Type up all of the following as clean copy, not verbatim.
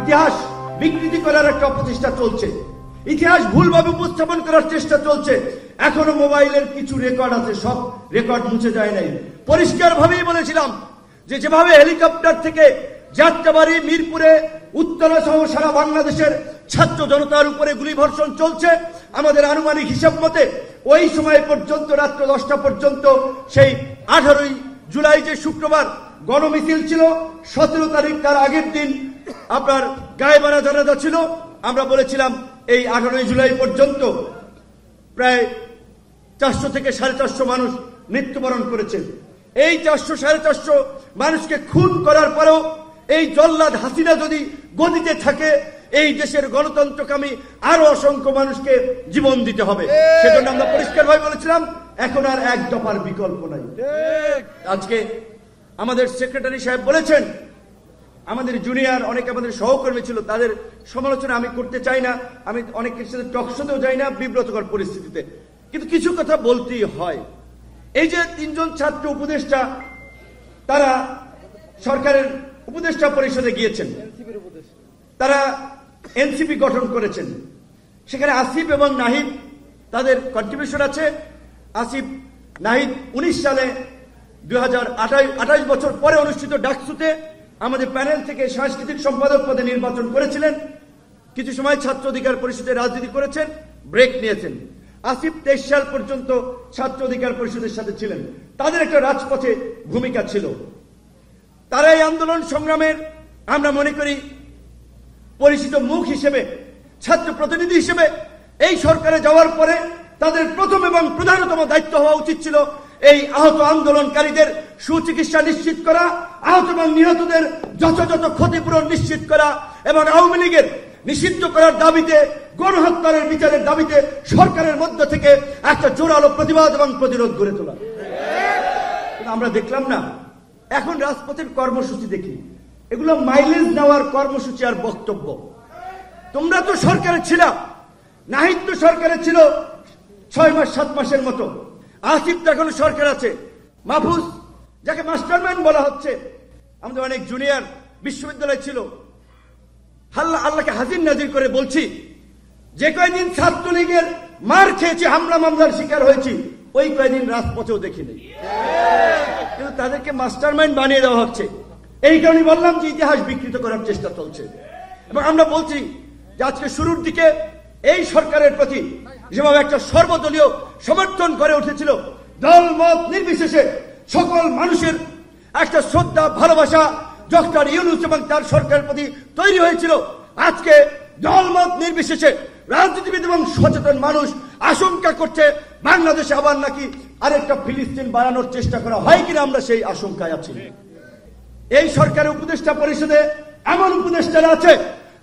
ইতিহাস বিকৃতি করার একটা অপচেষ্টা চলছে, ইতিহাস ভুলভাবে উপস্থাপন করার চেষ্টা চলছে। এখনো মোবাইলের কিছু রেকর্ড আছে, সব রেকর্ড মুছে যায় নাই। পরিষ্কার ভাবেই বলেছিলাম যে যেভাবে হেলিকপ্টার থেকে যাত্রাবাড়ি, মিরপুরে, উত্তরা সহ সারা বাংলাদেশের ছাত্র জনতার উপরে গুলিবর্ষণ চলছে, আমাদের আনুমানিক হিসাব মতে ওই সময় পর্যন্ত রাত্র 10টা পর্যন্ত সেই 18ই জুলাই যে শুক্রবার গণমিছিল ছিল, 17 তারিখ তার আগের দিন আপনার গায়েবাড়া জানাজা ছিল। আমরা বলেছিলাম এই 18ই জুলাই পর্যন্ত প্রায় 400 থেকে 450 মানুষ মৃত্যুবরণ করেছেন। এই 400-450 মানুষকে খুন করার পরেও এই জল্লাদ হাসিনা যদি গদিতে থাকে, এই দেশের গণতন্ত্রকামী আরো অসংখ্য মানুষকে জীবন দিতে হবে। সেজন্য আমরা পরিষ্কারভাবে বলেছিলাম এখন আর এক দফার বিকল্প নাই। আজকে আমাদের সেক্রেটারি সাহেব বলেছেন, আমাদের জুনিয়র অনেক আমাদের সহকর্মী ছিল, তাদের সমালোচনা আমি করতে চাই না, আমি অনেকের সাথে টকশোতেও যাই না বিব্রতকর পরিস্থিতিতে, কিন্তু কিছু কথা বলতেই হয়। এই যে 3 জন ছাত্র উপদেষ্টা তারা সরকারের উপদেষ্টা পরিষদে গিয়েছেন, তারা এনসিপি গঠন করেছেন, সেখানে আসিফ এবং নাহিদ তাদের কন্ট্রিবিউশন আছে। আসিফ নাহিদ 19 সালে 2028 বছর পরে অনুষ্ঠিত ডাকসুতে আমাদের প্যানেল থেকে সাংস্কৃতিক সম্পাদক পদে নির্বাচন করেছিলেন। কিছু সময় ছাত্র অধিকার পরিষদে রাজনীতি করেছেন, ব্রেক নিয়েছেন। আসিফ 23 সাল পর্যন্ত ছাত্র অধিকার পরিষদের সাথে ছিলেন, তাদের একটা রাজপথে ভূমিকা ছিল। তারা এই আন্দোলন সংগ্রামের আমরা মনে করি পরিচিত মুখ হিসেবে, ছাত্র প্রতিনিধি হিসেবে এই সরকারে যাওয়ার পরে তাদের প্রথম এবং প্রধানতম দায়িত্ব হওয়া উচিত ছিল এই আহত আন্দোলনকারীদের সুচিকিৎসা নিশ্চিত করা, আহত এবং নিহতদের যথাযথ ক্ষতিপূরণ নিশ্চিত করা এবং আওয়ামী লীগের নিষিদ্ধ করার দাবিতে, গণহত্যার বিচারের দাবিতে সরকারের মধ্য থেকে একটা জোরালো প্রতিবাদ এবং প্রতিরোধ গড়ে তোলা। আমরা দেখলাম না, এখন রাজপথের কর্মসূচি দেখি, এগুলো মাইলেজ নেওয়ার কর্মসূচি আর বক্তব্য। তোমরা তো সরকারে ছিল, নাহিদ তো সরকারে ছিল 6 মাস 7 মাসের মতো, আসিফ তো এখন সরকার আছে, মাহফুজ যাকে মাস্টারমাইন্ড বলা হচ্ছে, আমাদের অনেক জুনিয়র বিশ্ববিদ্যালয় ছিল, আল্লাহকে হাজির নাজির করে বলছি, যে কয়দিন ছাত্রলীগের মার খেয়েছি, হামলা মামলার শিকার হয়েছি, ওই কয়দিন রাজপথেও দেখিনি, কিন্তু তাদেরকে মাস্টারমাইন্ড বানিয়ে দেওয়া হচ্ছে। এই কারণে বললাম যে ইতিহাস বিকৃত করার চেষ্টা চলছে। এবং আমরা বলছি যে আজকে শুরুর দিকে এই সরকারের প্রতি যেভাবে একটা সর্বদলীয় সমর্থন করে উঠেছিল, দল মত নির্বিশেষে সকল মানুষের একটা শ্রদ্ধা ভালোবাসা ডক্টর ইউনূস এবং তার সরকারের প্রতি তৈরি হয়েছিল, আজকে দল মত নির্বিশেষে রাজনীতিবিদ এবং সচেতন মানুষ আশঙ্কা করছে বাংলাদেশে আবার নাকি আরেকটা ফিলিস্তিন বানানোর চেষ্টা করা হয় কিনা, আমরা সেই আশঙ্কায় আছি। এই সরকারের উপদেষ্টা পরিষদে এমন উপদেষ্টারা আছে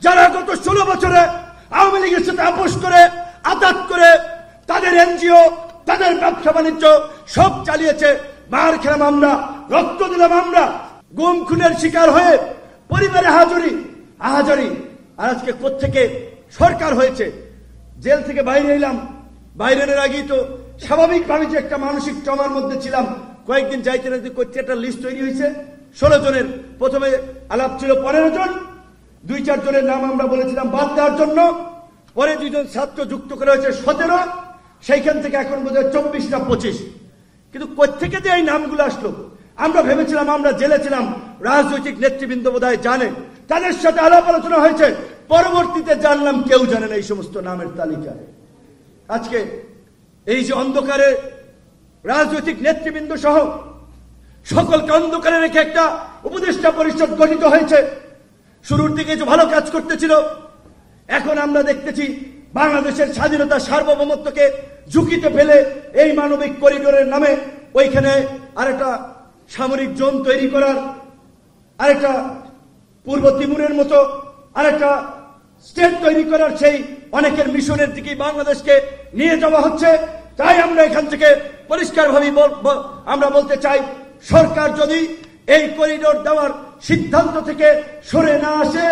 যারা গত 16 বছরে আওয়ামী লীগের সাথে আপোষ করে, আঘাত করে, তাদের এনজিও, তাদের ব্যবসা বাণিজ্য সব চালিয়েছে। মার খেলাম আমরা, রক্ত দিলাম আমরা, গুম খুনের শিকার হয়ে পরিবারে আহাজারি। আর আজকে কোত্থেকে সরকার হয়েছে, জেল থেকে বাইরে এলাম, বাইরের আগেই তো স্বাভাবিকভাবে যে একটা মানসিক ট্রমার মধ্যে ছিলাম, কয়েকদিন যাইতে না করতে একটা লিস্ট তৈরি হয়েছে 16 জনের। প্রথমে আলাপ ছিল 15 জন, 2-4 জনের নাম আমরা বলেছিলাম বাদ দেওয়ার জন্য, পরে 2 জন ছাত্র যুক্ত করা হয়েছে 17, সেইখান থেকে এখন বোধহয় 24 না 25। কিন্তু কোত্থেকে যে এই নামগুলো আসলো, আমরা ভেবেছিলাম আমরা জেলে ছিলাম, রাজনৈতিক নেতৃবৃন্দ বোধহয় জানে, তাদের সাথে আলাপ আলোচনা হয়েছে, পরবর্তীতে জানলাম কেউ জানে না এই সমস্ত নামের তালিকা। আজকে এই যে অন্ধকারে রাজনৈতিক নেতৃবৃন্দ সহ সকলকে অন্ধকারে রেখে একটা উপদেষ্টা পরিষদ গঠিত হয়েছে। শুরুর দিকে যে ভালো কাজ করতেছিল, এখন আমরা দেখতেছি বাংলাদেশের স্বাধীনতা সার্বভৌমত্বকে ঝুঁকিতে ফেলে এই মানবিক করিডোরের নামে ওইখানে আরেকটা সামরিক জোন তৈরি করার, আরেকটা পূর্ব তিমুরের মতো আরেকটা স্টেট তৈরি করার সেই অনেকের মিশনের দিকে বাংলাদেশকে নিয়ে যাওয়া হচ্ছে। তাই আমরা এখান থেকে পরিষ্কারভাবে আমরা বলতে চাই, সরকার যদি এই করিডোর দেওয়ার সিদ্ধান্ত থেকে সরে না আসে,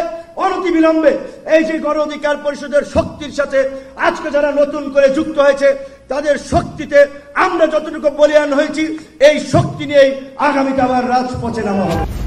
অনতিবিলম্বে এই যে গণ অধিকার পরিষদের শক্তির সাথে আজকে যারা নতুন করে যুক্ত হয়েছে, তাদের শক্তিতে আমরা যতটুকু বলীয়ান হয়েছি, এই শক্তি নিয়েই আগামীতে আবার রাজপথে নামা হবে।